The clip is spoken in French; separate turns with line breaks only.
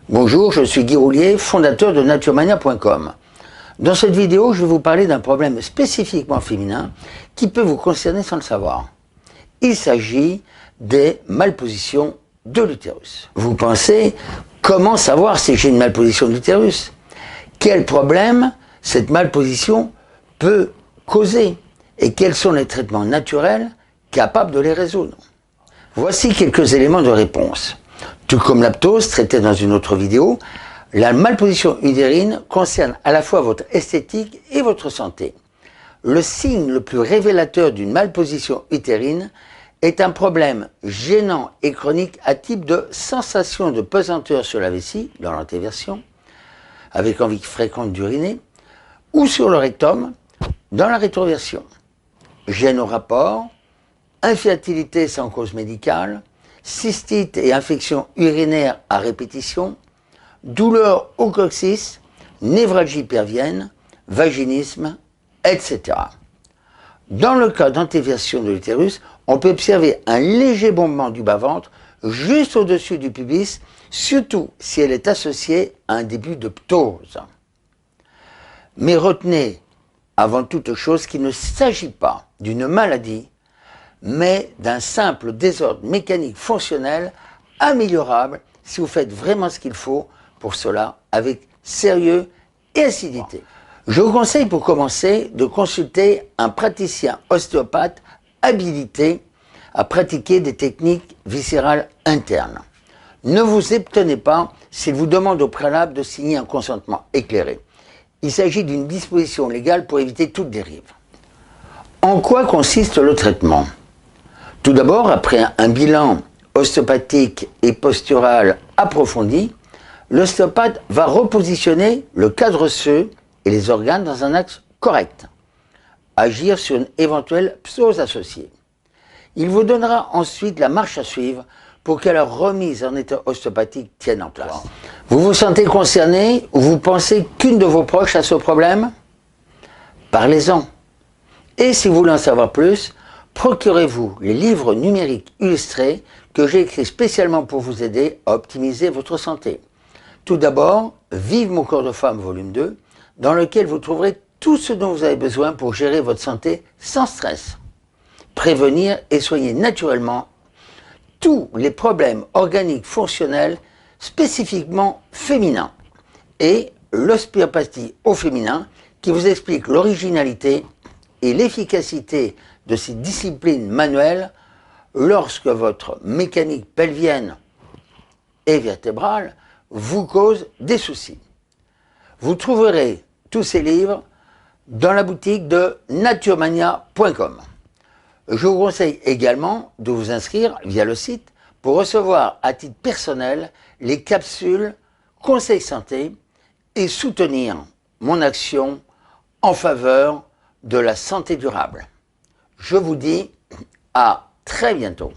Bonjour, je suis Guy Roulier, fondateur de naturemania.com. Dans cette vidéo, je vais vous parler d'un problème spécifiquement féminin qui peut vous concerner sans le savoir. Il s'agit des malpositions de l'utérus. Vous pensez, comment savoir si j'ai une malposition de l'utérus? Quel problème cette malposition peut causer? Et quels sont les traitements naturels capables de les résoudre? Voici quelques éléments de réponse. Tout comme l'aptose, traité dans une autre vidéo, la malposition utérine concerne à la fois votre esthétique et votre santé. Le signe le plus révélateur d'une malposition utérine est un problème gênant et chronique à type de sensation de pesanteur sur la vessie, dans l'antéversion, avec envie fréquente d'uriner, ou sur le rectum, dans la rétroversion. Gêne au rapport, infertilité sans cause médicale, cystite et infection urinaire à répétition, douleur au coccyx, névralgie pelvienne, vaginisme, etc. Dans le cas d'antéversion de l'utérus, on peut observer un léger bombement du bas-ventre juste au-dessus du pubis, surtout si elle est associée à un début de ptose. Mais retenez avant toute chose qu'il ne s'agit pas d'une maladie, mais d'un simple désordre mécanique fonctionnel améliorable si vous faites vraiment ce qu'il faut pour cela avec sérieux et assiduité. Je vous conseille pour commencer de consulter un praticien ostéopathe habilité à pratiquer des techniques viscérales internes. Ne vous étonnez pas s'il vous demande au préalable de signer un consentement éclairé. Il s'agit d'une disposition légale pour éviter toute dérive. En quoi consiste le traitement? Tout d'abord, après un bilan ostéopathique et postural approfondi, l'ostéopathe va repositionner le cadre osseux et les organes dans un axe correct, agir sur une éventuelle psose associée. Il vous donnera ensuite la marche à suivre pour que la remise en état ostéopathique tienne en place. Vous vous sentez concerné ou vous pensez qu'une de vos proches a ce problème? Parlez-en. Et si vous voulez en savoir plus, procurez-vous les livres numériques illustrés que j'ai écrits spécialement pour vous aider à optimiser votre santé. Tout d'abord, Vive mon corps de femme, volume 2, dans lequel vous trouverez tout ce dont vous avez besoin pour gérer votre santé sans stress, prévenir et soigner naturellement tous les problèmes organiques fonctionnels spécifiquement féminins, et l'ostéopathie au féminin qui vous explique l'originalité et l'efficacité de ces disciplines manuelles lorsque votre mécanique pelvienne et vertébrale vous cause des soucis. Vous trouverez tous ces livres dans la boutique de naturemania.com. Je vous conseille également de vous inscrire via le site pour recevoir à titre personnel les capsules Conseils Santé et soutenir mon action en faveur de la santé durable. Je vous dis à très bientôt.